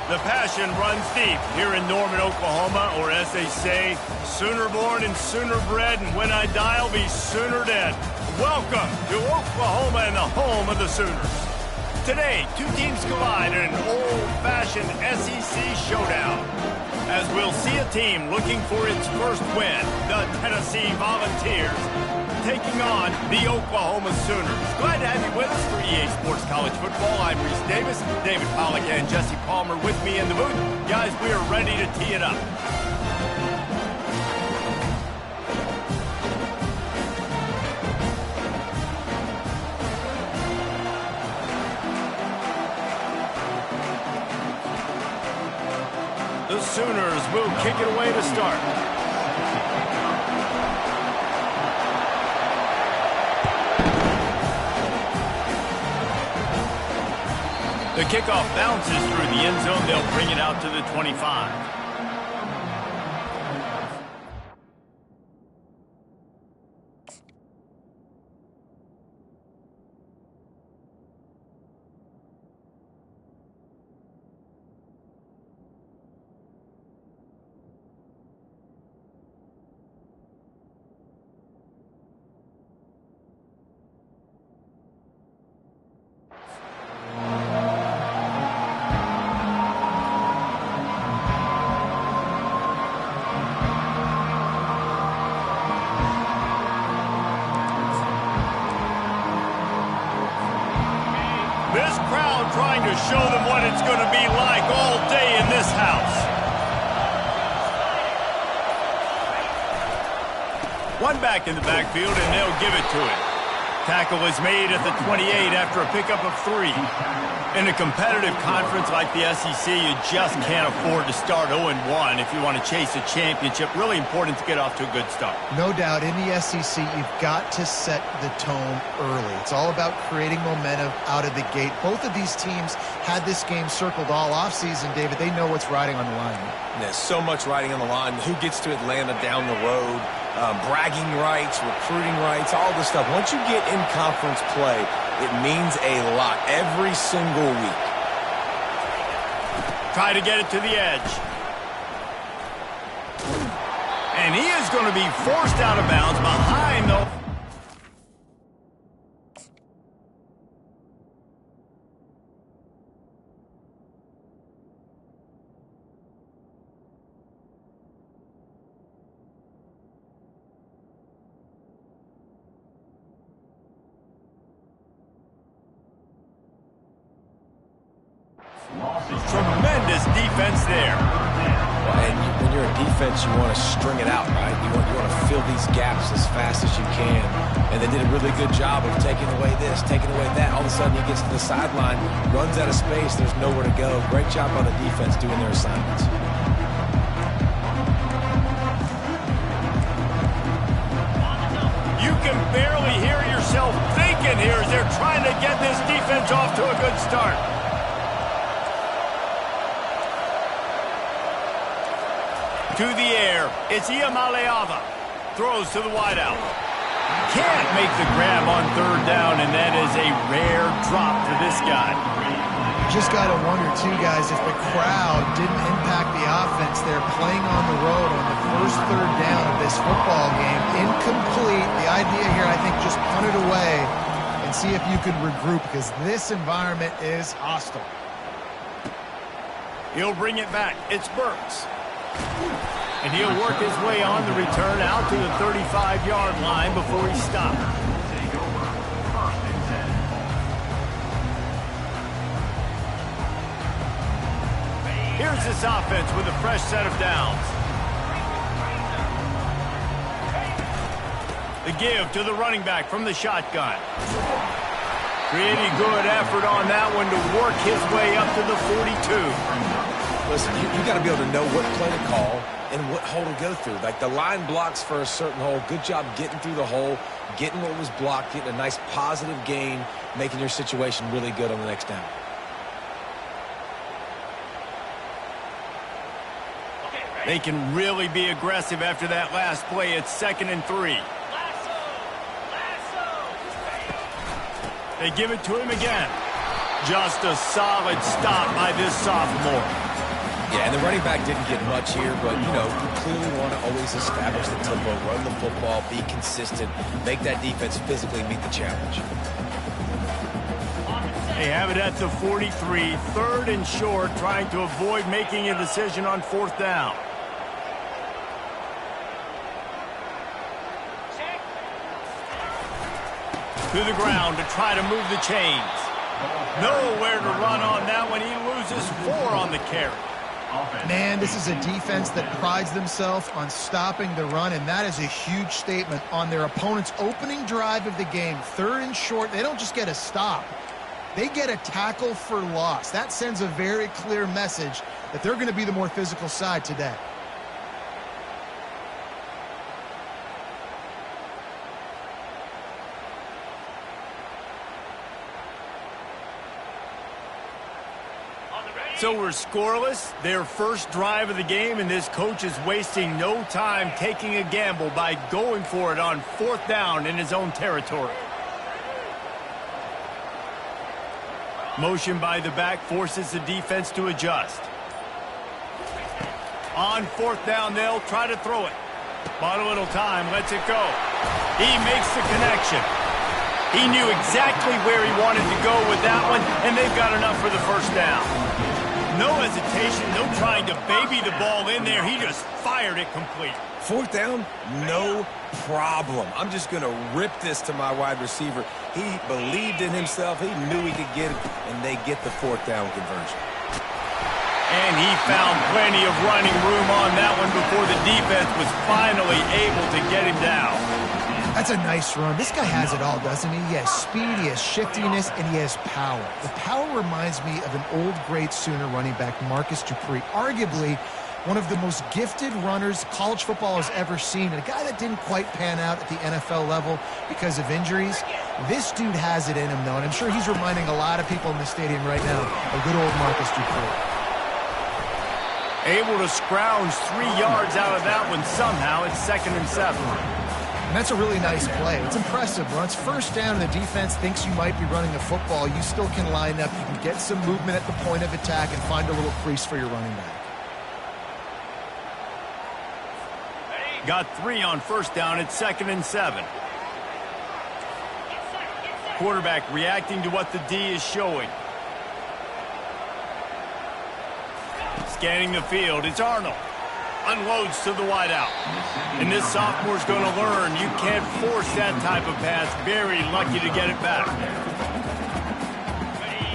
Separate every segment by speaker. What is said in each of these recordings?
Speaker 1: The passion runs deep here in Norman, Oklahoma, or as they say, Sooner born and sooner bred, and when I die, I'll be sooner dead. Welcome to Oklahoma and the home of the Sooners. Today, two teams collide in an old-fashioned SEC showdown, as we'll see a team looking for its first win, the Tennessee Volunteers, taking on the Oklahoma Sooners. Glad to have you with us for EA Sports College Football. I'm Reese Davis, David Pollack, and Jesse Palmer with me in the booth. Guys, we are ready to tee it up. The Sooners will kick it away to start. The kickoff bounces through the end zone. They'll bring it out to the 25. This crowd trying to show them what it's going to be like all day in this house. One back in the backfield, and they'll give it to him. Tackle is made at the 28 after a pickup of 3. In a competitive conference like the SEC, you just can't afford to start 0-1 if you want to chase a championship. Really important to get off to a good start.
Speaker 2: No doubt, in the SEC, you've got to set the tone early. It's all about creating momentum out of the gate. Both of these teams had this game circled all offseason, David. They know what's riding on the line.
Speaker 3: There's so much riding on the line. Who gets to Atlanta down the road? Bragging rights, recruiting rights, all this stuff. Once you get in conference play, it means a lot every single week.
Speaker 1: Try to get it to the edge. And he is going to be forced out of bounds behind the... Tremendous defense there.
Speaker 3: And when you're a defense, you want to string it out, right? You want to fill these gaps as fast as you can. And they did a really good job of taking away this, taking away that. All of a sudden, he gets to the sideline, runs out of space. There's nowhere to go. Great job on the defense doing their assignments.
Speaker 1: You can barely hear yourself thinking here as they're trying to get this defense off to a good start. To the air, it's Iamaleava. Throws to the wideout. Can't make the grab on third down, and that is a rare drop for this guy.
Speaker 2: Just got to wonder, too, guys, if the crowd didn't impact the offense. They're playing on the road on the first third down of this football game. Incomplete. The idea here, I think, just punt it away and see if you can regroup, because this environment is hostile.
Speaker 1: He'll bring it back. It's Burks. And he'll work his way on the return out to the 35-yard line before he stops. Here's this offense with a fresh set of downs. The give to the running back from the shotgun. Pretty good effort on that one to work his way up to the 42.
Speaker 3: Listen, you got to be able to know what play to call and what hole to go through. Like, the line blocks for a certain hole. Good job getting through the hole, getting what was blocked, getting a nice positive gain, making your situation really good on the next down.
Speaker 1: They can really be aggressive after that last play. It's 2nd and 3. They give it to him again. Just a solid stop by this sophomore.
Speaker 3: Yeah, and the running back didn't get much here, but, you know, you clearly want to always establish the tempo, run the football, be consistent, make that defense physically meet the challenge.
Speaker 1: They have it at the 43, 3rd and short, trying to avoid making a decision on 4th down. To the ground to try to move the chains. Nowhere to run on that one. He loses 4 on the carry.
Speaker 2: Man, this is a defense that prides themselves on stopping the run, and that is a huge statement on their opponent's opening drive of the game. 3rd and short, they don't just get a stop. They get a tackle for loss. That sends a very clear message that they're going to be the more physical side today.
Speaker 1: So we're scoreless, their first drive of the game, and this coach is wasting no time taking a gamble by going for it on 4th down in his own territory. Motion by the back forces the defense to adjust. On 4th down, they'll try to throw it. Bought a little time, lets it go. He makes the connection. He knew exactly where he wanted to go with that one, and they've got enough for the first down. No hesitation, no trying to baby the ball in there. He just fired it complete.
Speaker 3: 4th down, no problem. I'm just going to rip this to my wide receiver. He believed in himself. He knew he could get it, and they get the 4th down conversion.
Speaker 1: And he found plenty of running room on that one before the defense was finally able to get him down.
Speaker 2: That's a nice run. This guy has it all, doesn't he? He has speed, he has shiftiness, and he has power. The power reminds me of an old great Sooner running back, Marcus Dupree, arguably one of the most gifted runners college football has ever seen, and a guy that didn't quite pan out at the NFL level because of injuries. This dude has it in him, though, and I'm sure he's reminding a lot of people in the stadium right now of good old Marcus Dupree.
Speaker 1: Able to scrounge 3 yards out of that one somehow. It's 2nd and 7.
Speaker 2: And that's a really nice play. It's impressive. When it's 1st down and the defense thinks you might be running the football, you still can line up. You can get some movement at the point of attack and find a little crease for your running back.
Speaker 1: Got 3 on 1st down. It's 2nd and 7. Quarterback reacting to what the D is showing. Scanning the field. It's Arnold. Unloads to the wideout. And this sophomore's going to learn you can't force that type of pass. Very lucky to get it back.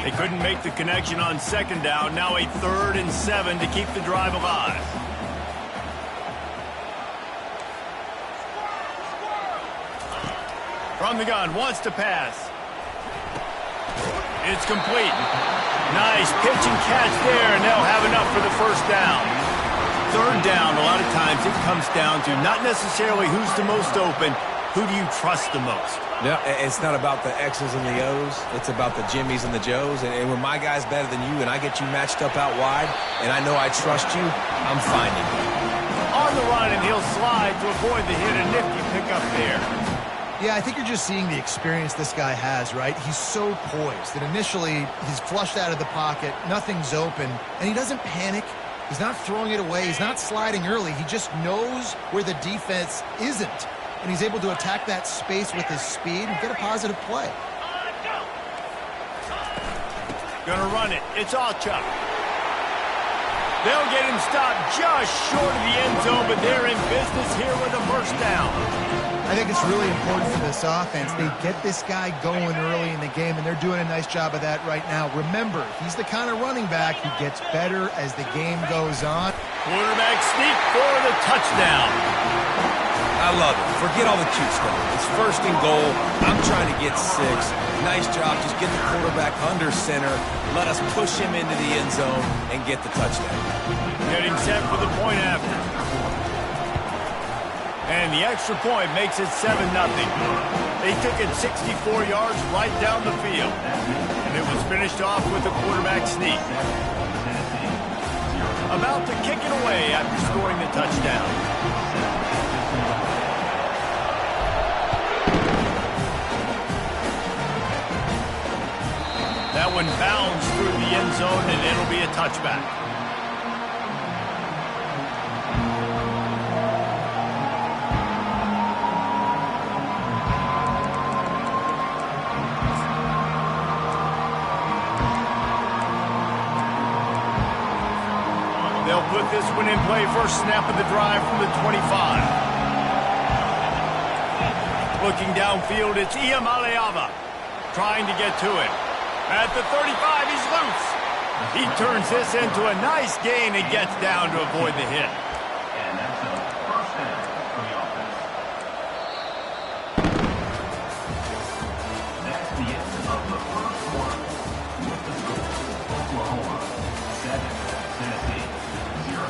Speaker 1: They couldn't make the connection on 2nd down. Now a 3rd and 7 to keep the drive alive. From the gun, wants to pass. It's complete. Nice pitch and catch there, and they'll have enough for the 1st down. 3rd down, a lot of times it comes down to not necessarily who's the most open, who do you trust the most?
Speaker 3: Yeah, it's not about the X's and the O's. It's about the Jimmies and the Joes. And when my guy's better than you and I get you matched up out wide and I know I trust you, I'm finding you.
Speaker 1: On the run, and he'll slide to avoid the hit. A nifty pickup there.
Speaker 2: Yeah, I think you're just seeing the experience this guy has, right? He's so poised that initially he's flushed out of the pocket, nothing's open, and he doesn't panic. He's not throwing it away. He's not sliding early. He just knows where the defense isn't. And he's able to attack that space with his speed and get a positive play.
Speaker 1: Gonna run it. It's Alchuk. They'll get him stopped just short of the end zone, but they're in business here with a 1st down.
Speaker 2: I think it's really important for this offense. They get this guy going early in the game, and they're doing a nice job of that right now. Remember, he's the kind of running back who gets better as the game goes on.
Speaker 1: Quarterback sneak for the touchdown.
Speaker 3: I love it. Forget all the cute stuff. It's 1st and goal. I'm trying to get 6. Nice job. Just get the quarterback under center. Let us push him into the end zone and get the touchdown.
Speaker 1: Getting set for the point after. And the extra point makes it 7-0. They took it 64 yards right down the field. And it was finished off with a quarterback sneak. About to kick it away after scoring the touchdown. That one bounds through the end zone, and it'll be a touchback. They'll put this one in play first snap of the drive from the 25. Looking downfield, it's Iamaleava trying to get to it. At the 35, he's loose. He turns this into a nice gain and gets down to avoid the hit.
Speaker 4: And that's a first down for the offense. That's the end of the first quarter. With the score, Oklahoma 7, Tennessee 0.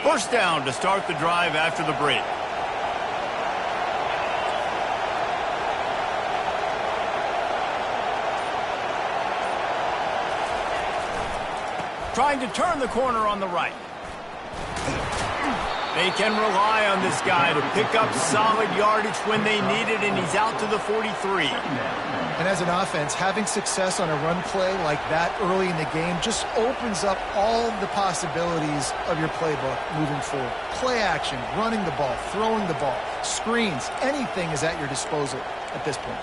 Speaker 1: First down to start the drive after the break. Trying to turn the corner on the right. They can rely on this guy to pick up solid yardage when they need it, and he's out to the 43.
Speaker 2: And as an offense, having success on a run play like that early in the game just opens up all the possibilities of your playbook moving forward. Play action, running the ball, throwing the ball, screens, anything is at your disposal at this point.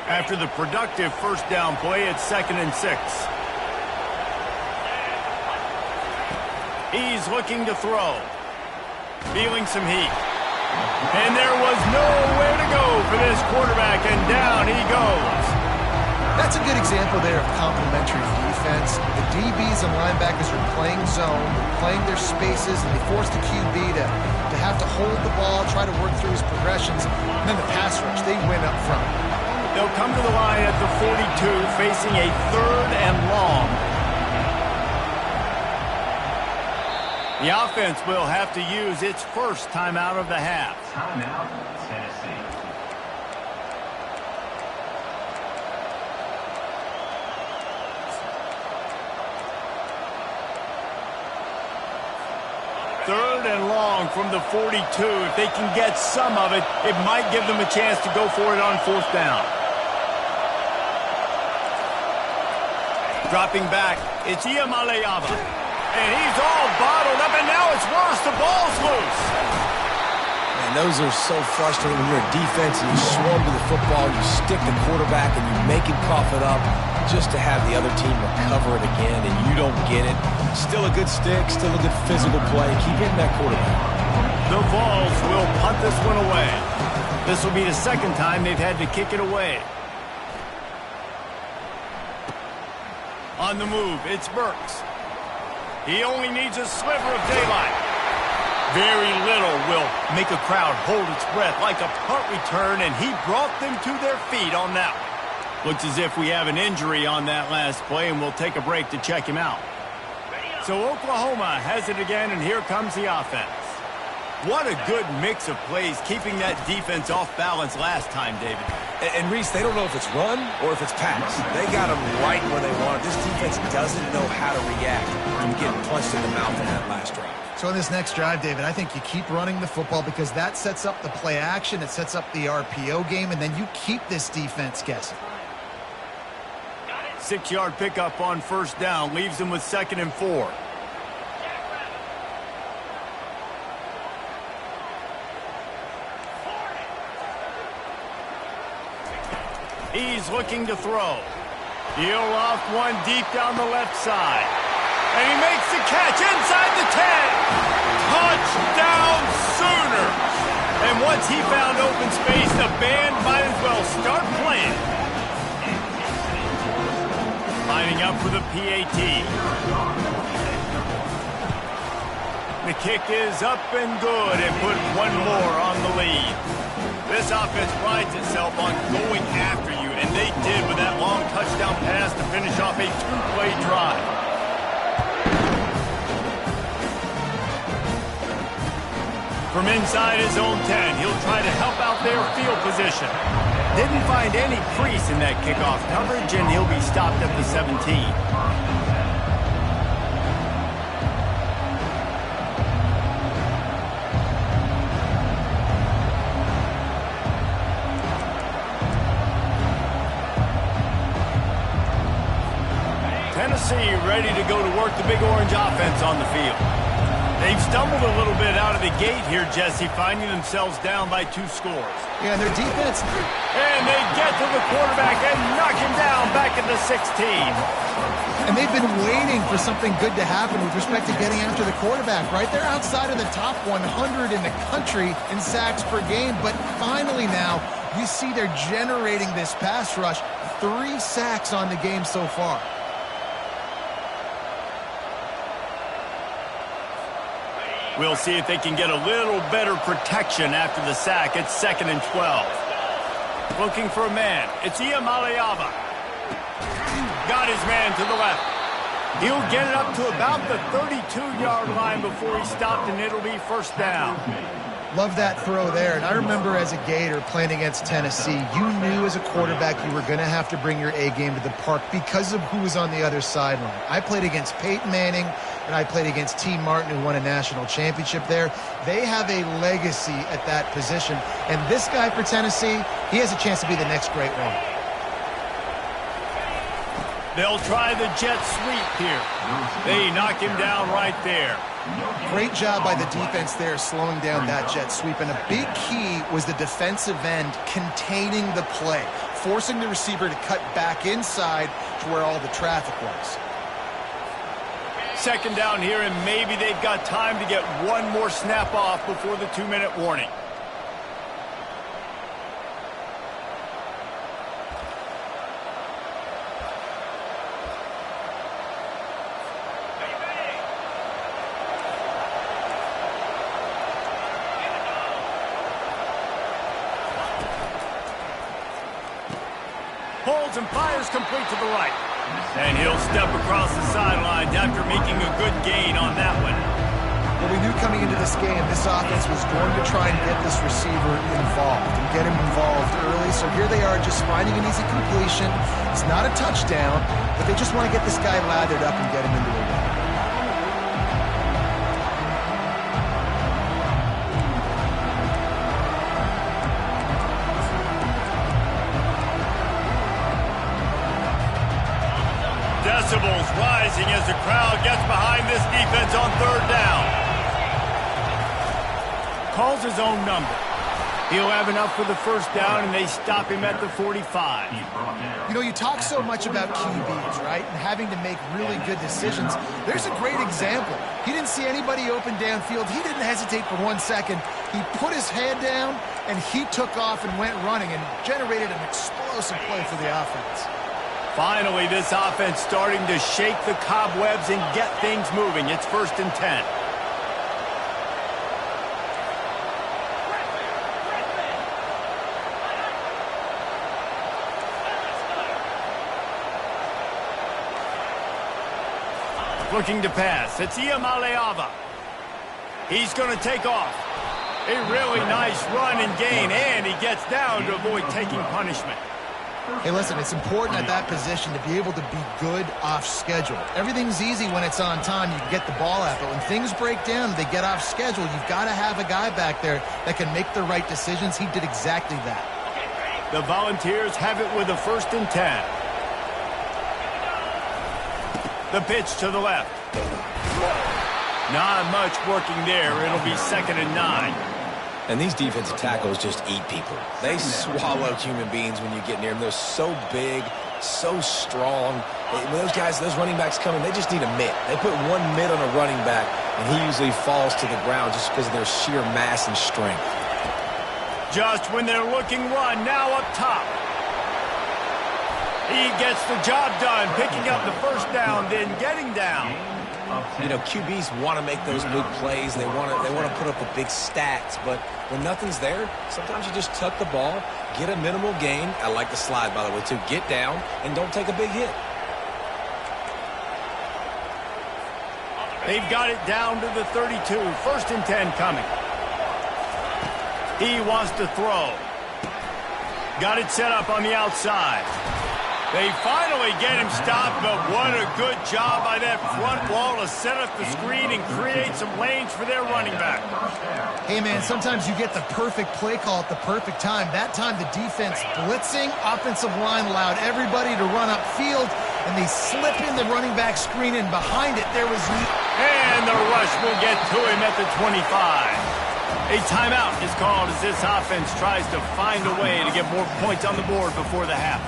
Speaker 1: After the productive first down play, it's 2nd and 6. He's looking to throw. Feeling some heat. And there was nowhere to go for this quarterback, and down he goes.
Speaker 2: That's a good example there of complementary defense. The DBs and linebackers are playing zone, they're playing their spaces, and they force the QB to have to hold the ball, try to work through his progressions, and then the pass rush, they win up front.
Speaker 1: They'll come to the line at the 42, facing a 3rd and long. The offense will have to use its first timeout of the half.
Speaker 4: Timeout, Tennessee.
Speaker 1: Third and long from the 42. If they can get some of it, it might give them a chance to go for it on 4th down. Dropping back, it's Iamaleava. And he's all bottled up, and now it's worse. The ball's loose.
Speaker 3: And those are so frustrating when you're a defense and you swarm to the football, you stick the quarterback, and you make him cough it up just to have the other team recover it again, and you don't get it. Still a good stick, still a good physical play. Keep hitting that quarterback.
Speaker 1: The Vols will punt this one away. This will be the 2nd time they've had to kick it away. On the move, it's Burks. He only needs a sliver of daylight. Very little will make a crowd hold its breath like a punt return, and he brought them to their feet on that one. Looks as if we have an injury on that last play, and we'll take a break to check him out. So Oklahoma has it again, and here comes the offense. What a good mix of plays, keeping that defense off balance last time, David.
Speaker 3: And Reese, they don't know if it's run or if it's pass. They got them right where they want it. This defense doesn't know how to react from getting punched in the mouth in that last drive.
Speaker 2: So in this next drive, David, I think you keep running the football because that sets up the play action, it sets up the RPO game, and then you keep this defense guessing.
Speaker 1: 6-yard pickup on 1st down leaves them with 2nd and 4. He's looking to throw. He'll loft one deep down the left side. And he makes the catch inside the 10. Touchdown Sooners. And once he found open space, the band might as well start playing. Lining up for the PAT. The kick is up and good and put one more on the lead. This offense prides itself on going after you, and they did with that long touchdown pass to finish off a 2-play drive. From inside his own 10, he'll try to help out their field position. Didn't find any crease in that kickoff coverage, and he'll be stopped at the 17. ready to go to work the Big Orange offense on the field. They've stumbled a little bit out of the gate here, Jesse, finding themselves down by 2 scores.
Speaker 2: Yeah, and their defense...
Speaker 1: And they get to the quarterback and knock him down back at the 16.
Speaker 2: And they've been waiting for something good to happen with respect to getting after the quarterback, right? They're outside of the top 100 in the country in sacks per game, but finally now you see they're generating this pass rush. 3 sacks on the game so far.
Speaker 1: We'll see if they can get a little better protection after the sack. It's 2nd and 12. Looking for a man. It's Iamaleava. Got his man to the left. He'll get it up to about the 32-yard line before he stopped, and it'll be 1st down.
Speaker 2: Love that throw there. And I remember as a Gator playing against Tennessee, you knew as a quarterback you were going to have to bring your A game to the park because of who was on the other sideline. I played against Peyton Manning, and I played against T. Martin, who won a national championship there. They have a legacy at that position. And this guy for Tennessee, he has a chance to be the next great one.
Speaker 1: They'll try the jet sweep here. They knock him down right there.
Speaker 2: Great job by the defense there slowing down that jet sweep. And a big key was the defensive end containing the play, forcing the receiver to cut back inside to where all the traffic was.
Speaker 1: 2nd down here, and maybe they've got time to get one more snap off before the 2-minute warning. Holds and fires complete to the right. And he'll step across the sidelines after making a good gain on that one.
Speaker 2: Well, we knew coming into this game, this offense was going to try and get this receiver involved and get him involved early. So here they are just finding an easy completion. It's not a touchdown, but they just want to get this guy lathered up and get him into a run.
Speaker 1: Decibels rising as the crowd gets behind this defense on 3rd down. Calls his own number. He'll have enough for the 1st down, and they stop him at the 45.
Speaker 2: You know, you talk so much about QBs, right, and having to make really good decisions. There's a great example. He didn't see anybody open downfield. He didn't hesitate for 1 second. He put his head down, and he took off and went running and generated an explosive play for the offense.
Speaker 1: Finally, this offense starting to shake the cobwebs and get things moving. It's 1st and 10. Looking to pass. It's Iamaleava. He's going to take off. A really nice run and gain, and he gets down to avoid taking punishment.
Speaker 2: Hey, listen, it's important at that position to be able to be good off schedule. Everything's easy when it's on time. You can get the ball out, but when things break down, they get off schedule. You've got to have a guy back there that can make the right decisions. He did exactly that.
Speaker 1: The Volunteers have it with a 1st and 10. The pitch to the left. Not much working there. It'll be 2nd and 9.
Speaker 3: And these defensive tackles just eat people. They swallow human beings when you get near them. They're so big, so strong. When those guys, those running backs come in, they just need a mitt. They put 1 mitt on a running back, and he usually falls to the ground just because of their sheer mass and strength.
Speaker 1: Just when they're looking run, now up top. He gets the job done, picking up the 1st down, then getting down.
Speaker 3: You know, QBs want to make those big plays. They want to put up the big stats. But when nothing's there, sometimes you just tuck the ball, get a minimal gain. I like the slide, by the way, too. Get down and don't take a big hit.
Speaker 1: They've got it down to the 32. 1st and 10 coming. He wants to throw. Got it set up on the outside. They finally get him stopped, but what a good job by that front wall to set up the screen and create some lanes for their running back.
Speaker 2: Hey, man, sometimes you get the perfect play call at the perfect time. That time the defense blitzing, offensive line allowed everybody to run upfield, and they slip in the running back screen, and behind it there was...
Speaker 1: And the rush will get to him at the 25. A timeout is called as this offense tries to find a way to get more points on the board before the half.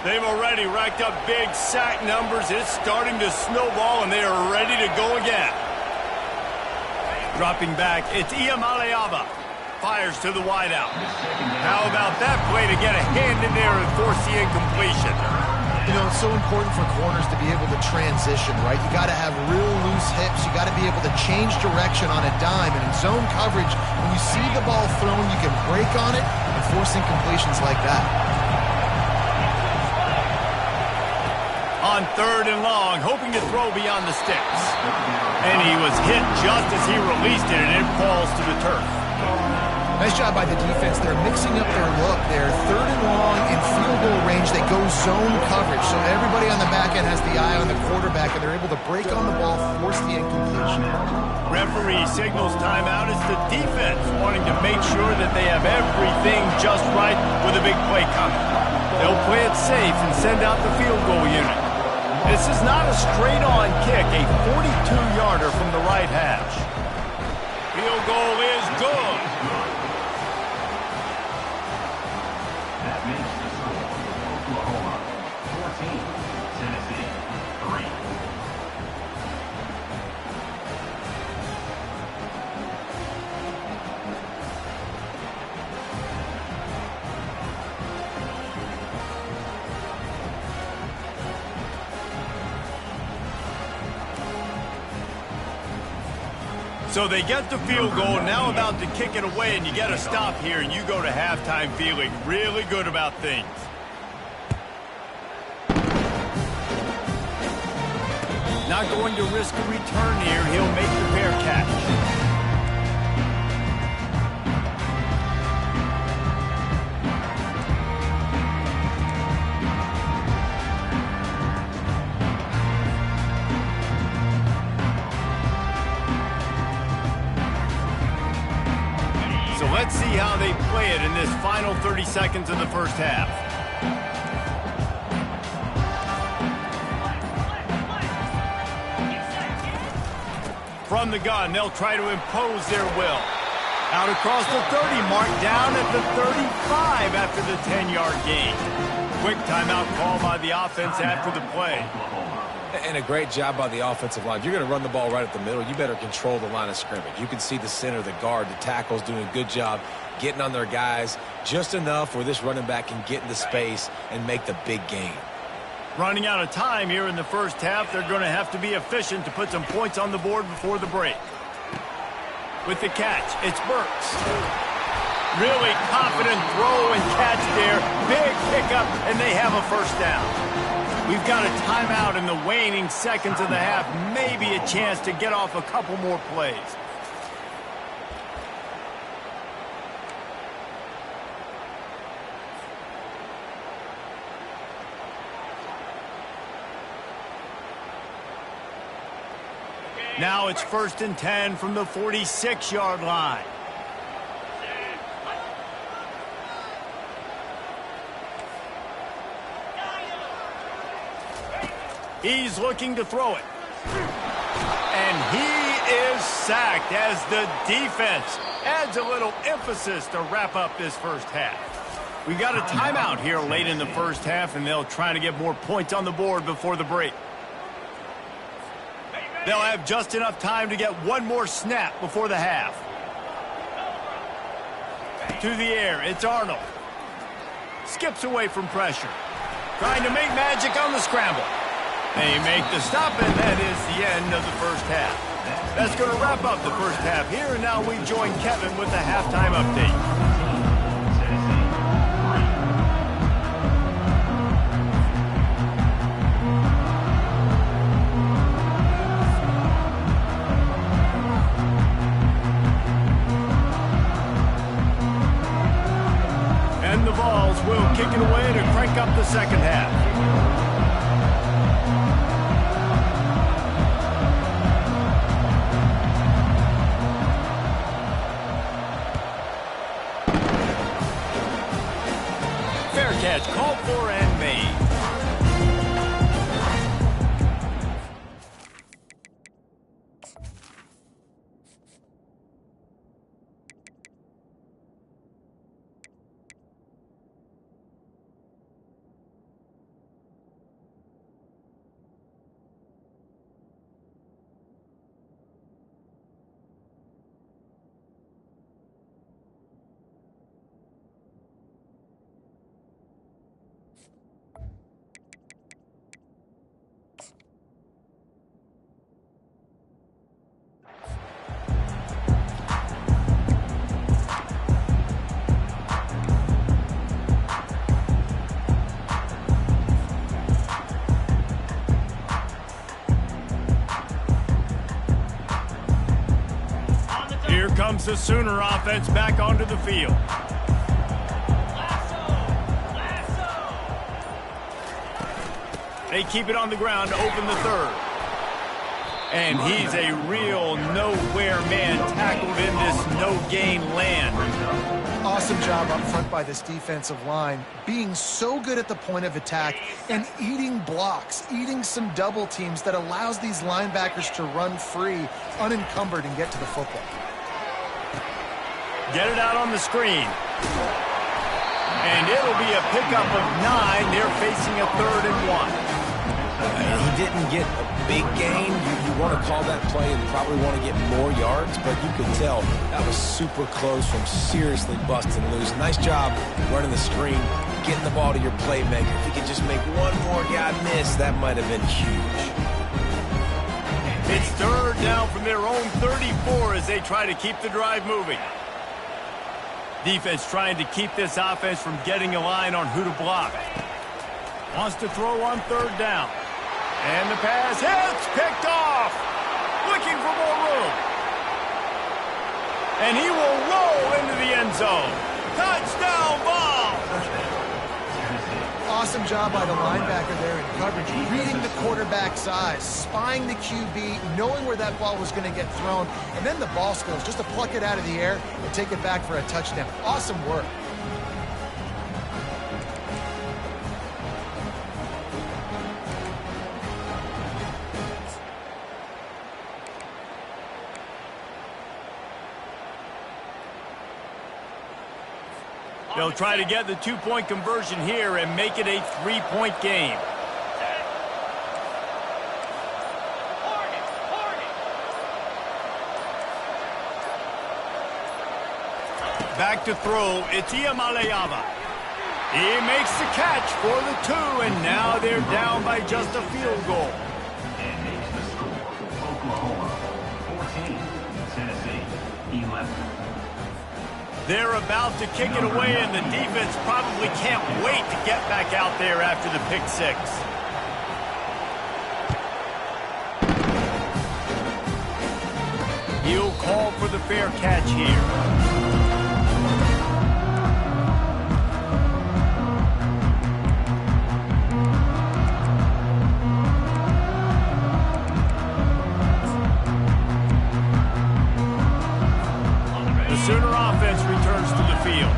Speaker 1: They've already racked up big sack numbers. It's starting to snowball, and they are ready to go again. Dropping back, it's Iamaleava. Fires to the wideout. How about that play to get a hand in there and force the incompletion?
Speaker 2: You know, it's so important for corners to be able to transition, right? You got to have real loose hips. You got to be able to change direction on a dime. And in zone coverage, when you see the ball thrown, you can break on it and force incompletions like that.
Speaker 1: On 3rd and long, hoping to throw beyond the sticks. And he was hit just as he released it, and it falls to the turf.
Speaker 2: Nice job by the defense. They're mixing up their look. They're 3rd and long in field goal range. They go zone coverage, so everybody on the back end has the eye on the quarterback, and they're able to break on the ball, force the incompletion.
Speaker 1: Referee signals timeout. It's the defense wanting to make sure that they have everything just right with a big play coming. They'll play it safe and send out the field goal unit. This is not a straight-on kick, a 42-yarder from the right hash. Field goal is good.
Speaker 4: That makes the score Oklahoma 14, Tennessee 3.
Speaker 1: So they get the field goal, now about to kick it away, and you get a stop here, and you go to halftime feeling really good about things. Not going to risk a return here. He'll make the fair catch. Let's see how they play it in this final 30 seconds of the first half. From the gun, they'll try to impose their will. Out across the 30 mark, down at the 35 after the 10-yard gain. Quick timeout call by the offense after the play.
Speaker 3: And a great job by the offensive line. If you're going to run the ball right at the middle, you better control the line of scrimmage. You can see the center, the guard, the tackles doing a good job getting on their guys just enough where this running back can get into space and make the big gain.
Speaker 1: Running out of time here in the first half, they're going to have to be efficient to put some points on the board before the break. With the catch, it's Burks. Really confident throw and catch there. Big pickup, and they have a first down. We've got a timeout in the waning seconds of the half. Maybe a chance to get off a couple more plays. Now it's 1st and 10 from the 46-yard line. He's looking to throw it. And he is sacked as the defense adds a little emphasis to wrap up this first half. We've got a timeout here late in the first half, and they'll try to get more points on the board before the break. They'll have just enough time to get one more snap before the half. To the air, it's Arnold. Skips away from pressure. Trying to make magic on the scramble. They make the stop, and that is the end of the first half. That's going to wrap up the first half here, and now we join Kevin with the halftime update. And the Vols will kick it away to crank up the second half. catch called for and made. Here comes the Sooner offense back onto the field. They keep it on the ground to open the third. And he's a real nowhere man tackled in this no-gain land.
Speaker 2: Awesome job up front by this defensive line, being so good at the point of attack and eating blocks, eating some double teams that allows these linebackers to run free, unencumbered, and get to the football.
Speaker 1: Get it out on the screen. And it'll be a pickup of 9. They're facing a 3rd and 1.
Speaker 3: He didn't get a big gain. You want to call that play and probably want to get more yards, but you could tell that was super close from seriously busting loose. Nice job running the screen, getting the ball to your playmaker. If he could just make one more guy miss, that might have been huge.
Speaker 1: It's 3rd down from their own 34 as they try to keep the drive moving. Defense trying to keep this offense from getting a line on who to block. Wants to throw on 3rd down. And the pass hits, picked off. Looking for more room. And he will roll into the end zone. Touchdown ball.
Speaker 2: Awesome job by the linebacker there in coverage, reading the quarterback's eyes, spying the QB, knowing where that ball was going to get thrown, and then the ball skills just to pluck it out of the air and take it back for a touchdown. Awesome work.
Speaker 1: They'll try to get the 2-point conversion here and make it a 3-point game. Back to throw, it's Iamaleava. He makes the catch for the 2, and now they're down by just a field goal.
Speaker 4: And makes the score. Oklahoma 14, Tennessee 11.
Speaker 1: They're about to kick it away, and the defense probably can't wait to get back out there after the pick 6. He'll call for the fair catch here. Sooner offense returns to the field.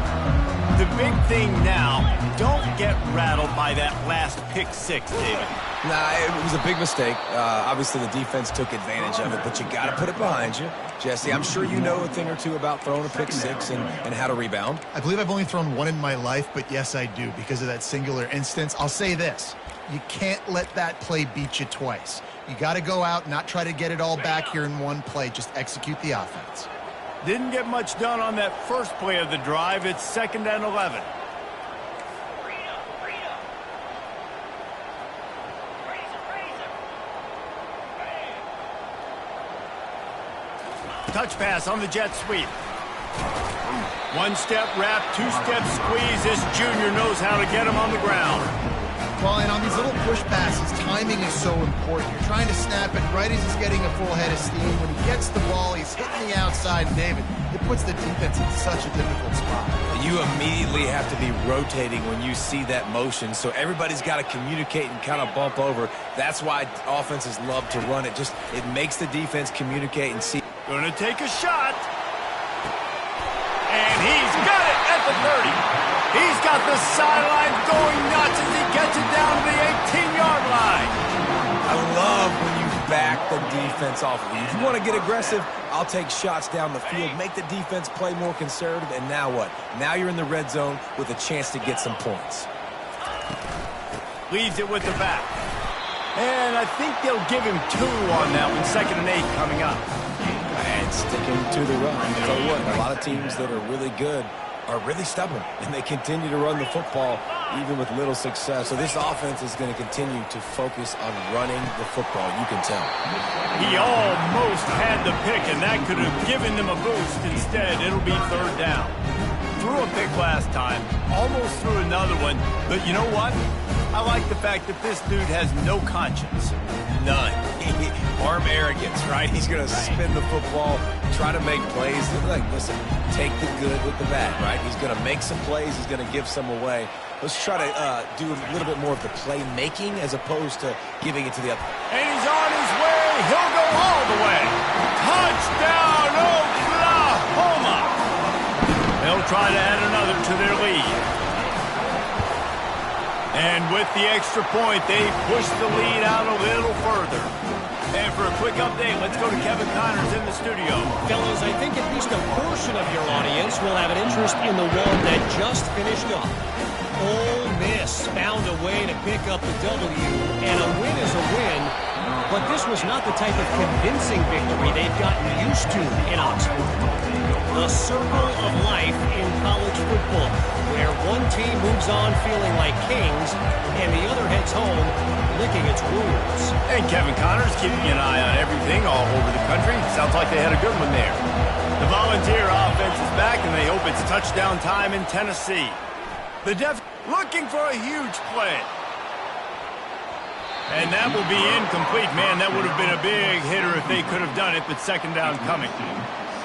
Speaker 1: The big thing now, don't get rattled by that last pick 6, David.
Speaker 3: Nah, it was a big mistake. Obviously, the defense took advantage of it, but you got to put it behind you. Jesse, I'm sure you know a thing or two about throwing a pick 6 and how to rebound.
Speaker 2: I believe I've only thrown one in my life, but yes, I do because of that singular instance. I'll say this. You can't let that play beat you twice. You got to go out and not try to get it all back here in one play. Just execute the offense.
Speaker 1: Didn't get much done on that first play of the drive. It's 2nd and 11. Touch pass on the jet sweep. 1-step wrap, 2-step squeeze. This junior knows how to get him on the ground.
Speaker 2: Well, and on these little push passes, timing is so important. You're trying to snap it right as he's getting a full head of steam. When he gets the ball, he's hitting the outside, David. It puts the defense in such a difficult spot.
Speaker 3: You immediately have to be rotating when you see that motion, so everybody's got to communicate and kind of bump over. That's why offenses love to run it. It makes the defense communicate and see.
Speaker 1: Gonna take a shot. And he's got it at the 30. He's got the sideline going nuts as he gets it down to the 18-yard line.
Speaker 3: I love when you back the defense off of you. If you want to get aggressive, I'll take shots down the field, make the defense play more conservative, and now what? Now you're in the red zone with a chance to get some points.
Speaker 1: Leads it with the back. And I think they'll give him 2 on that one. 2nd and 8 coming up.
Speaker 3: And sticking to the run. I'll tell you what, a lot of teams that are really good are really stubborn, and they continue to run the football even with little success. So this offense is going to continue to focus on running the football, you can tell.
Speaker 1: He almost had the pick, and that could have given them a boost. Instead, it'll be 3rd down. Threw a pick last time, almost threw another one, but you know what? I like the fact that this dude has no conscience.
Speaker 3: None. Arm arrogance, right? He's going to spin the football, try to make plays. Like, listen, take the good with the bad, right? He's going to make some plays. He's going to give some away. Let's try to do a little bit more of the playmaking as opposed to giving it to the other.
Speaker 1: And he's on his way. He'll go all the way. Touchdown, Oklahoma! They'll try to add another to their lead. And with the extra point, they push the lead out a little further. And for a quick update, let's go to Kevin Connors in the studio.
Speaker 5: Fellas, I think at least a portion of your audience will have an interest in the one that just finished up. Ole Miss found a way to pick up the W, and a win is a win, but this was not the type of convincing victory they've gotten used to in Oxford. The circle of life in college football, where one team moves on feeling like kings, and the other heads home licking its wounds.
Speaker 1: And Kevin Connors keeping an eye on everything all over the country. Sounds like they had a good one there. The Volunteer offense is back, and they hope it's touchdown time in Tennessee. The Def looking for a huge play. And that will be incomplete. Man, that would have been a big hitter if they could have done it, but 2nd down coming.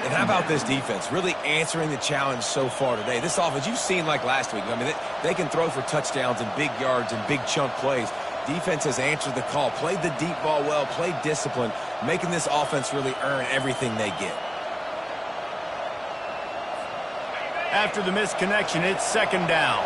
Speaker 3: And how about this defense really answering the challenge so far today? This offense, you've seen like last week. I mean, they can throw for touchdowns and big yards and big chunk plays. Defense has answered the call, played the deep ball well, played discipline, making this offense really earn everything they get.
Speaker 1: After the missed connection, it's 2nd down.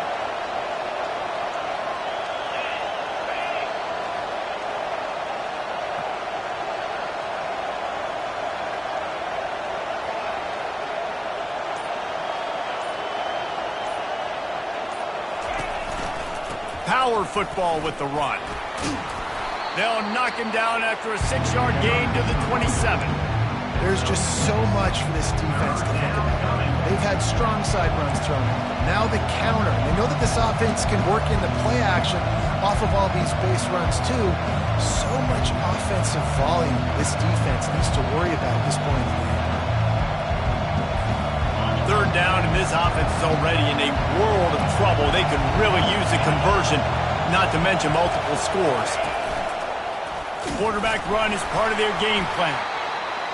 Speaker 1: Power football with the run. They'll knock him down after a 6-yard gain to the 27.
Speaker 2: There's just so much for this defense to think about. They've had strong side runs thrown at them. Now the counter. They know that this offense can work in the play action off of all these base runs too. So much offensive volume this defense needs to worry about at this point in the game.
Speaker 1: 3rd down, and this offense is already in a world of trouble. They could really use a conversion, not to mention multiple scores. Quarterback run is part of their game plan.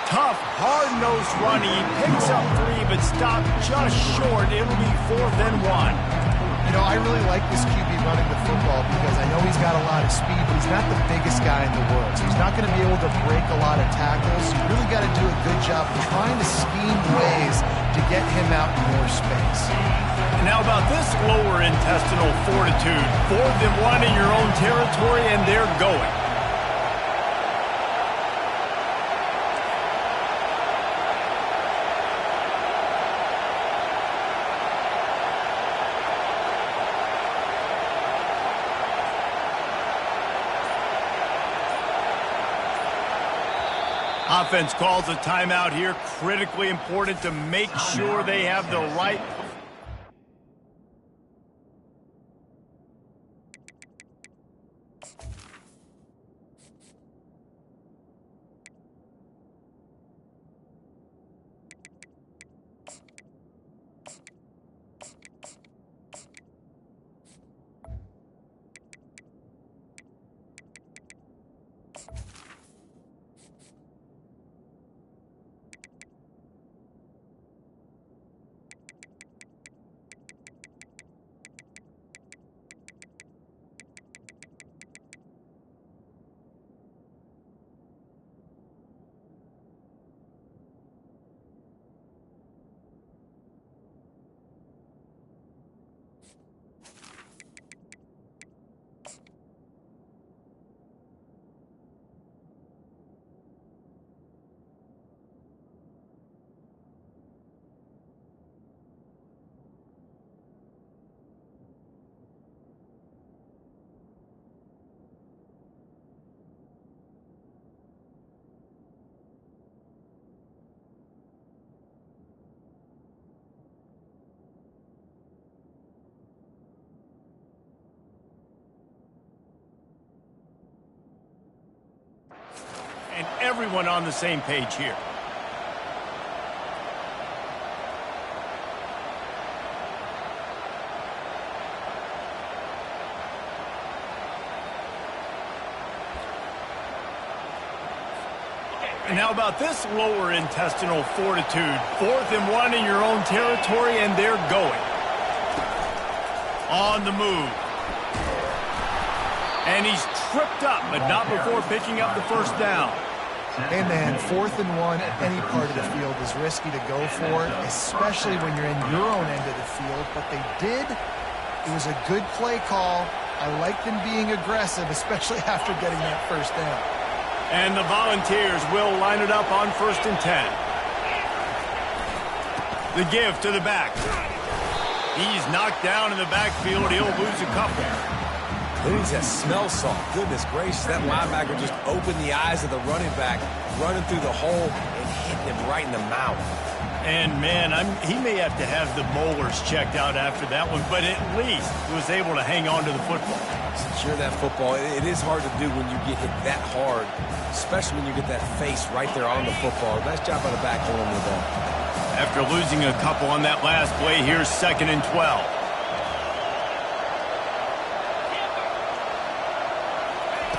Speaker 1: Tough, hard-nosed run. He picks up 3, but stopped just short. It'll be 4th and 1.
Speaker 2: You know, I really like this QB running the football because I know he's got a lot of speed, but he's not the biggest guy in the world. So he's not going to be able to break a lot of tackles. You really got to do a good job of trying to scheme ways to get him out in more space.
Speaker 1: And now about this lower intestinal fortitude. 4th and 1 in your own territory, and they're going. Offense calls a timeout here. Critically important to make sure they have the right everyone on the same page here. And how about this lower intestinal fortitude? 4th and 1 in your own territory, and they're going. On the move. And he's tripped up, but not before picking up the first down.
Speaker 2: Hey, man, 4th and 1 at any part of the field is risky to go for, especially when you're in your own end of the field. But they did. It was a good play call. I like them being aggressive, especially after getting that first down.
Speaker 1: And the Volunteers will line it up on 1st and 10. The give to the back. He's knocked down in the backfield. He'll lose a couple.
Speaker 3: Who needs that smell salt? Goodness gracious, that linebacker just opened the eyes of the running back, running through the hole and hitting him right in the mouth.
Speaker 1: And, man, he may have to have the molars checked out after that one, but at least he was able to hang on to the football.
Speaker 3: Secure that football. It is hard to do when you get hit that hard, especially when you get that face right there on the football. Nice job by the back holding the ball.
Speaker 1: After losing a couple on that last play, here's 2nd and 12.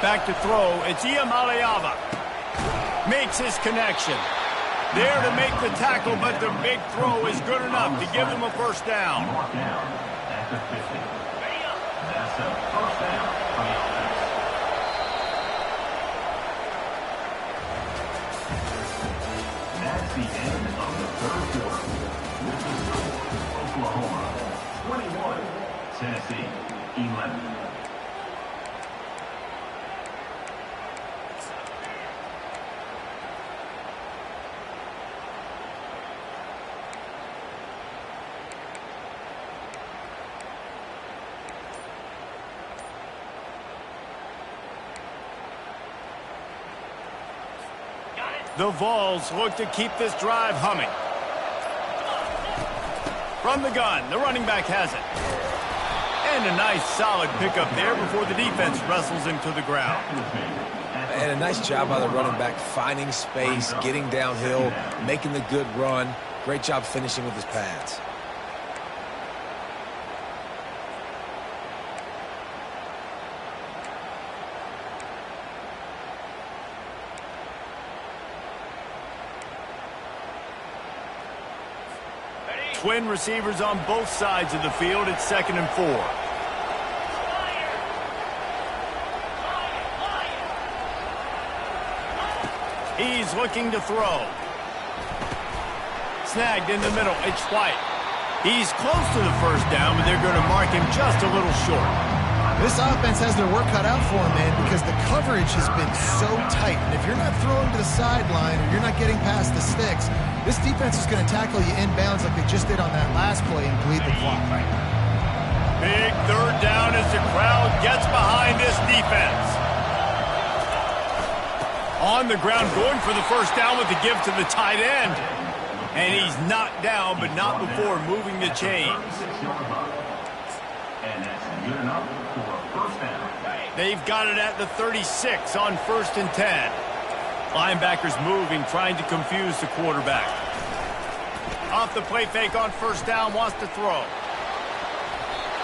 Speaker 1: Back to throw. It's Iamaleava. Makes his connection. There to make the tackle, but the big throw is good enough to give them a first down.
Speaker 4: Mark down at the 50. That's a first down on the offense. That's the end of the third quarter. With the score, Oklahoma 21, Tennessee 11.
Speaker 1: The Vols look to keep this drive humming. From the gun, the running back has it. And a nice solid pickup there before the defense wrestles him to the ground.
Speaker 3: And a nice job by the running back, finding space, getting downhill, making the good run. Great job finishing with his pads.
Speaker 1: Twin receivers on both sides of the field. It's 2nd and 4. He's looking to throw. Snagged in the middle. It's White. He's close to the first down, but they're going to mark him just a little short.
Speaker 2: This offense has their work cut out for them, man, because the coverage has been so tight. And if you're not throwing to the sideline or you're not getting past the sticks, this defense is going to tackle you inbounds like they just did on that last play and bleed the clock.
Speaker 1: Big 3rd down as the crowd gets behind this defense. On the ground, going for the first down with the give to the tight end. And he's knocked down, but not before moving the chains.
Speaker 4: And that's good enough for a first down.
Speaker 1: They've got it at the 36 on 1st and 10. Linebackers moving, trying to confuse the quarterback. Off the play fake on first down, wants to throw.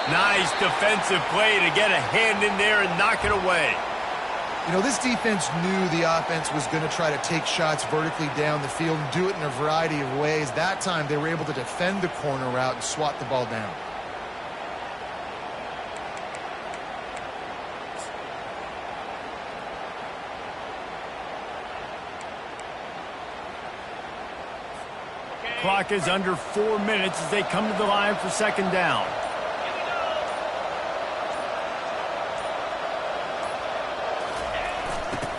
Speaker 1: Nice defensive play to get a hand in there and knock it away.
Speaker 2: You know, this defense knew the offense was going to try to take shots vertically down the field and do it in a variety of ways. That time, they were able to defend the corner route and swat the ball down.
Speaker 1: Clock is under 4 minutes as they come to the line for 2nd down.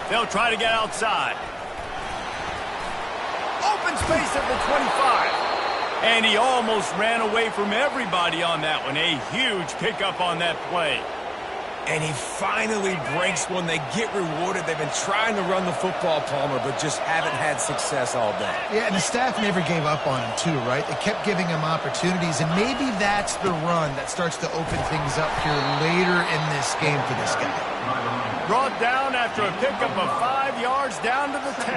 Speaker 1: They'll try to get outside. Open space at the 25. And he almost ran away from everybody on that one. A huge pickup on that play.
Speaker 3: And he finally breaks one. They get rewarded. They've been trying to run the football, Palmer, but just haven't had success all day.
Speaker 2: Yeah, and the staff never gave up on him, too, right? They kept giving him opportunities, and maybe that's the run that starts to open things up here later in this game for this guy.
Speaker 1: Brought down after a pickup of 5 yards down to the 10.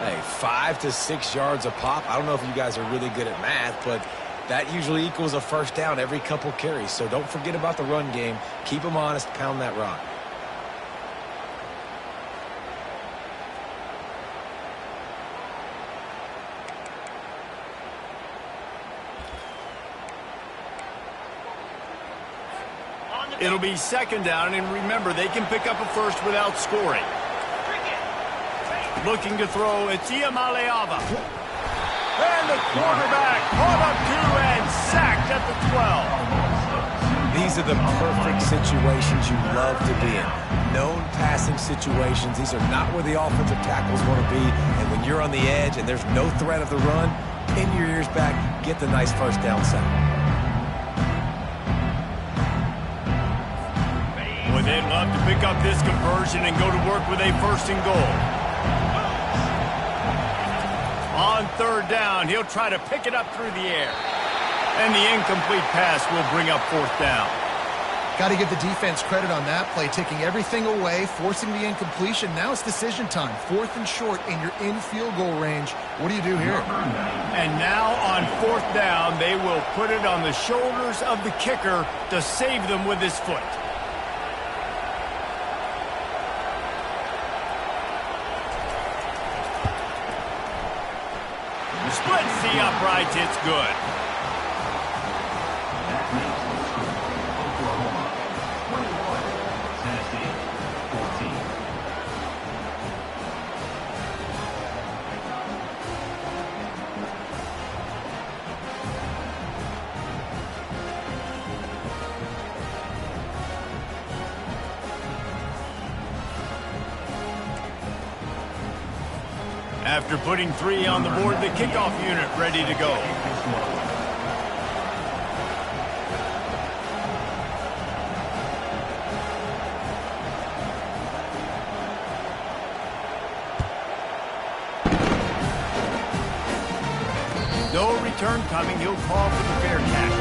Speaker 3: Hey, 5 to 6 yards a pop. I don't know if you guys are really good at math, but that usually equals a first down every couple carries. So don't forget about the run game. Keep them honest. Pound that rock.
Speaker 1: It'll be second down, and remember, they can pick up a first without scoring. Looking to throw, it's Iamaleava. And the quarterback caught up to and sacked at the 12.
Speaker 3: These are the perfect situations you love to be in. Known passing situations. These are not where the offensive tackles want to be. And when you're on the edge and there's no threat of the run, pin your ears back, get the nice first down sack.
Speaker 1: Well, they'd love to pick up this conversion and go to work with a first and goal. On third down, he'll try to pick it up through the air. And the incomplete pass will bring up fourth down.
Speaker 2: Got to give the defense credit on that play, taking everything away, forcing the incompletion. Now it's decision time. Fourth and short, and you're in field goal range. What do you do here?
Speaker 1: And now on fourth down, they will put it on the shoulders of the kicker to save them with his foot. Splits the uprights, it's good.
Speaker 4: That makes the score. Oklahoma 21, Tennessee 14.
Speaker 1: After putting 3 on the board, the kickoff unit ready to go. No return coming. He'll call for the fair catch.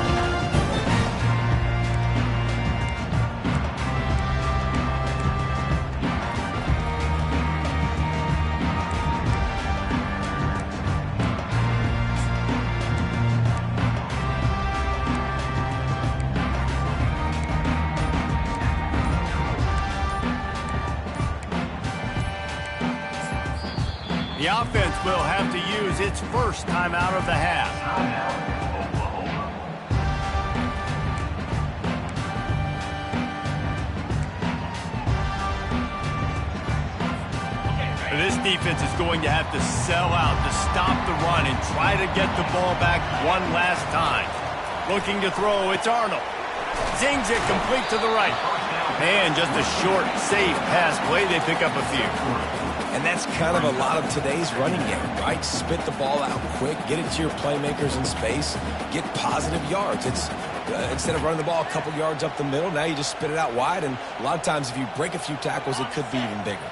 Speaker 1: The offense will have to use its first timeout of the half. This defense is going to have to sell out to stop the run and try to get the ball back one last time. Looking to throw, it's Arnold. Zings it complete to the right. And just a short, safe pass play, they pick up a few.
Speaker 3: And that's kind of a lot of today's running game, right? Spit the ball out quick, get it to your playmakers in space, get positive yards. It's instead of running the ball a couple yards up the middle, now you just spit it out wide, and a lot of times if you break a few tackles, it could be even bigger.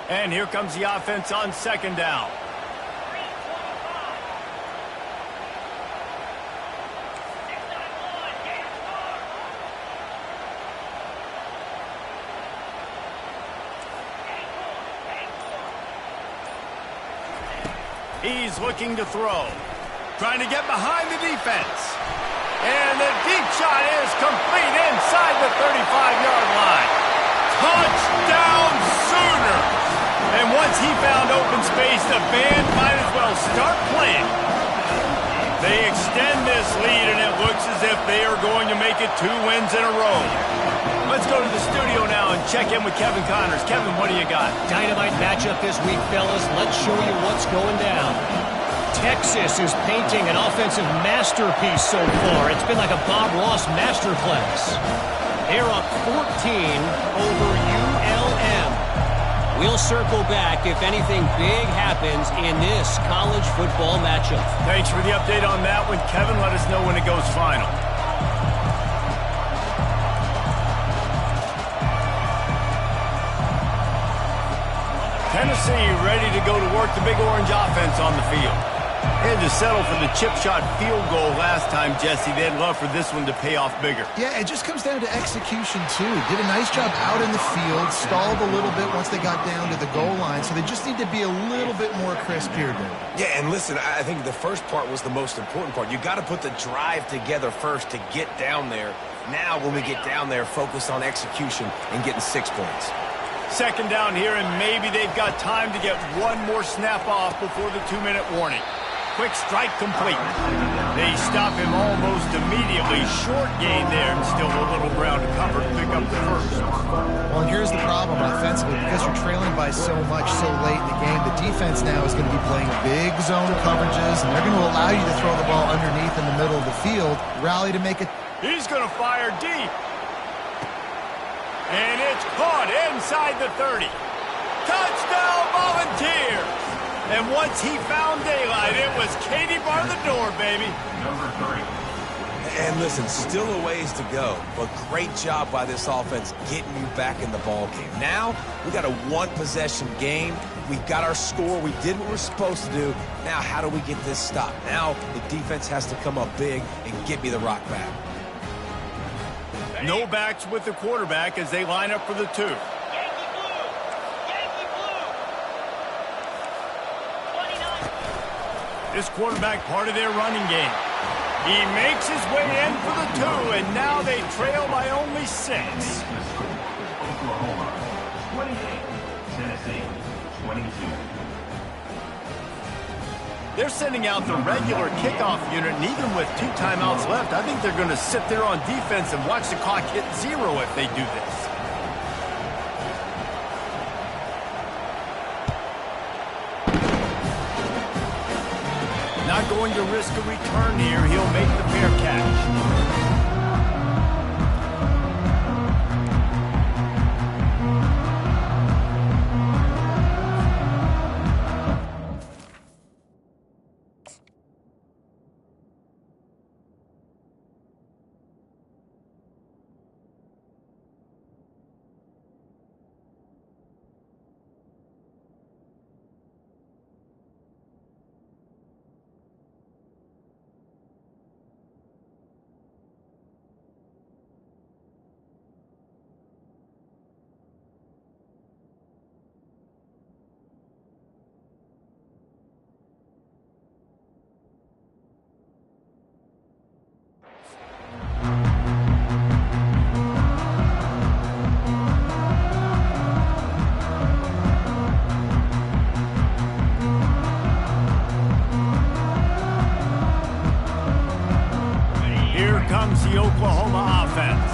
Speaker 1: And here comes the offense on second down. He's looking to throw. Trying to get behind the defense. And the deep shot is complete inside the 35-yard line. Touchdown Sooners! And once he found open space, the band might as well start playing. They extend this lead, and it looks as if they are going to make it 2 wins in a row. Let's go to the studio now and check in with Kevin Connors. Kevin, what do you got?
Speaker 5: Dynamite matchup this week, fellas. Let's show you what's going down. Texas is painting an offensive masterpiece so far. It's been like a Bob Ross masterclass. They're up 14 over ULM. We'll circle back if anything big happens in this college football matchup.
Speaker 1: Thanks for the update on that one, Kevin. Let us know when it goes final. ready to go to work the Big Orange offense on the field. They had to settle for the chip shot field goal last time, Jesse. They'd love for this one to pay off bigger.
Speaker 2: Yeah, it just comes down to execution, too. Did a nice job out in the field, stalled a little bit once they got down to the goal line, so they just need to be a little bit more crisp here, David.
Speaker 3: Yeah, and listen, I think the first part was the most important part. You got to put the drive together first to get down there. Now, when we get down there, focus on execution and getting 6 points.
Speaker 1: Second down here, and maybe they've got time to get one more snap off before the 2-minute warning. Quick strike complete. They stop him almost immediately. Short gain there, and still a little ground to cover to pick up the first.
Speaker 2: Well, and here's the problem offensively. Because you're trailing by so much so late in the game, the defense now is going to be playing big zone coverages, and they're going to allow you to throw the ball underneath in the middle of the field, rally to make it.
Speaker 1: He's going to fire deep. And it's caught inside the 30. Touchdown, Volunteers! And once he found daylight, it was Katie bar the door, baby.
Speaker 4: Number 3.
Speaker 3: And listen, still a ways to go, but great job by this offense getting you back in the ball game. Now, we got a one-possession game. We got our score. We did what we're supposed to do. Now, how do we get this stopped? Now, the defense has to come up big and get me the rock back.
Speaker 1: No backs with the quarterback as they line up for the 2. This quarterback part of their running game. He makes his way in for the 2, and now they trail by only 6.
Speaker 4: Oklahoma 28, Tennessee 22.
Speaker 1: They're sending out the regular kickoff unit, and even with 2 timeouts left, I think they're going to sit there on defense and watch the clock hit 0 if they do this. Not going to risk a return here. He'll make the fair catch. Comes the Oklahoma offense.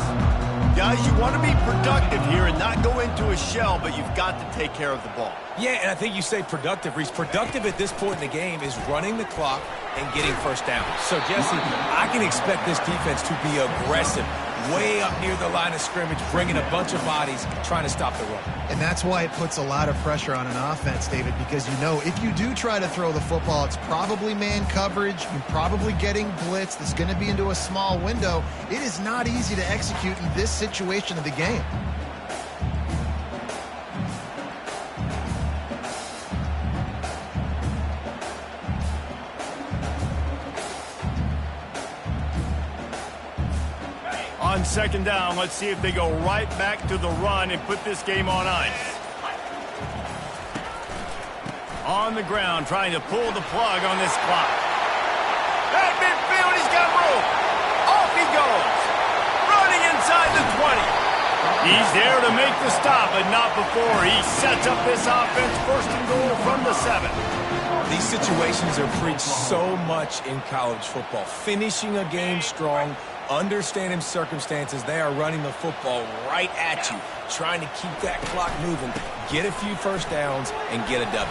Speaker 1: Guys, you want to be productive here and not go into a shell, but you've got to take care of the ball.
Speaker 3: Yeah, and I think you say productive, Reese. Productive at this point in the game is running the clock and getting first down. So, Jesse, I can expect this defense to be aggressive, way up near the line of scrimmage, bringing a bunch of bodies, trying to stop the run.
Speaker 2: And that's why it puts a lot of pressure on an offense, David, because you know if you do try to throw the football, it's probably man coverage, you're probably getting blitzed, it's going to be into a small window. It is not easy to execute in this situation of the game.
Speaker 1: On second down, let's see if they go right back to the run and put this game on ice. On the ground, trying to pull the plug on this clock. At midfield, he's got room. Off he goes. Running inside the 20. He's there to make the stop, but not before he sets up this offense first and goal from the 7.
Speaker 3: These situations are preached so much in college football. Finishing a game strong, understanding circumstances, they are running the football right at you, trying to keep that clock moving, get a few first downs, and get a W.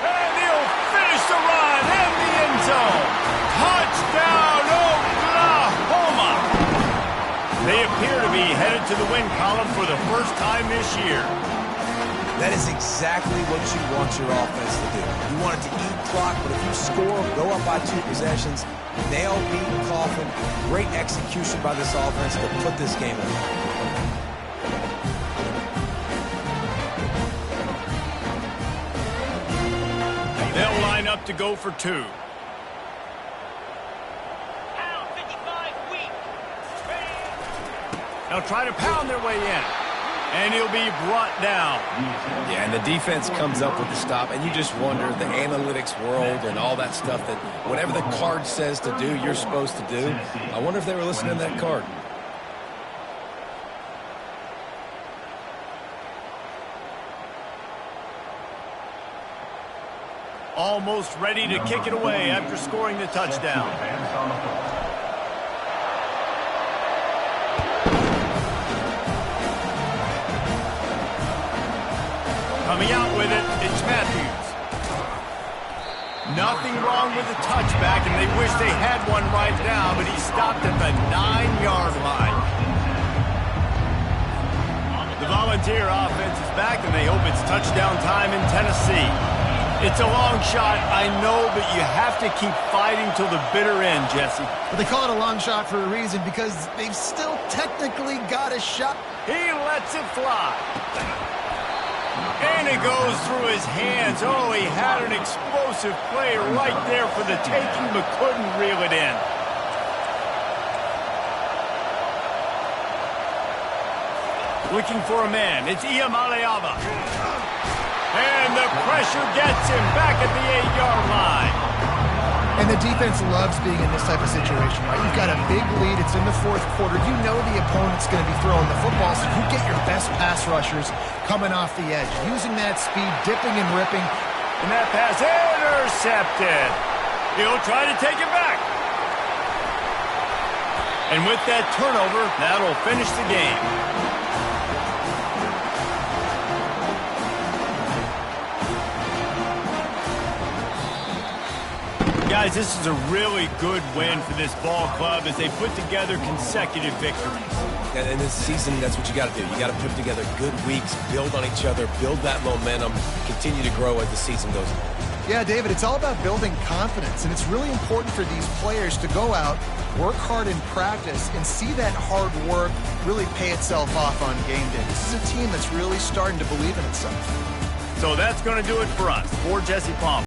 Speaker 1: And he'll finish the run in the end zone. Touchdown, Oklahoma! They appear to be headed to the win column for the first time this year.
Speaker 3: That is exactly what you want your offense to do. You want it to eat clock, but if you score, go up by 2 possessions, nail, beat, coffin, great execution by this offense to put this game away.
Speaker 1: up to go for two. They'll try to pound their way in. And he'll be brought down.
Speaker 3: Yeah, and the defense comes up with the stop, and you just wonder, the analytics world and all that stuff, that whatever the card says to do, you're supposed to do. I wonder if they were listening to that card.
Speaker 1: Almost ready to kick it away after scoring the touchdown. Coming out with it, it's Matthews. Nothing wrong with the touchback, and they wish they had one right now, but he stopped at the 9-yard line. The Volunteer offense is back, and they hope it's touchdown time in Tennessee. It's a long shot, I know, but you have to keep fighting till the bitter end, Jesse.
Speaker 2: But they call it a long shot for a reason, because they've still technically got a shot.
Speaker 1: He lets it fly. And it goes through his hands. Oh, he had an explosive play right there for the taking, but couldn't reel it in. Looking for a man. It's Iamaleava. And the pressure gets him back at the 8-yard line.
Speaker 2: And the defense loves being in this type of situation, right? You've got a big lead. It's in the fourth quarter. You know the opponent's going to be throwing the football, so you get your best pass rushers coming off the edge, using that speed, dipping and ripping.
Speaker 1: And that pass intercepted. He'll try to take it back. And with that turnover, that'll finish the game. Guys, this is a really good win for this ball club as they put together consecutive victories.
Speaker 3: And in this season, that's what you got to do. You got to put together good weeks, build on each other, build that momentum, continue to grow as the season goes on.
Speaker 2: Yeah, David, it's all about building confidence, and it's really important for these players to go out, work hard in practice, and see that hard work really pay itself off on game day. This is a team that's really starting to believe in itself.
Speaker 1: So that's going to do it for us. For Jesse Palmer.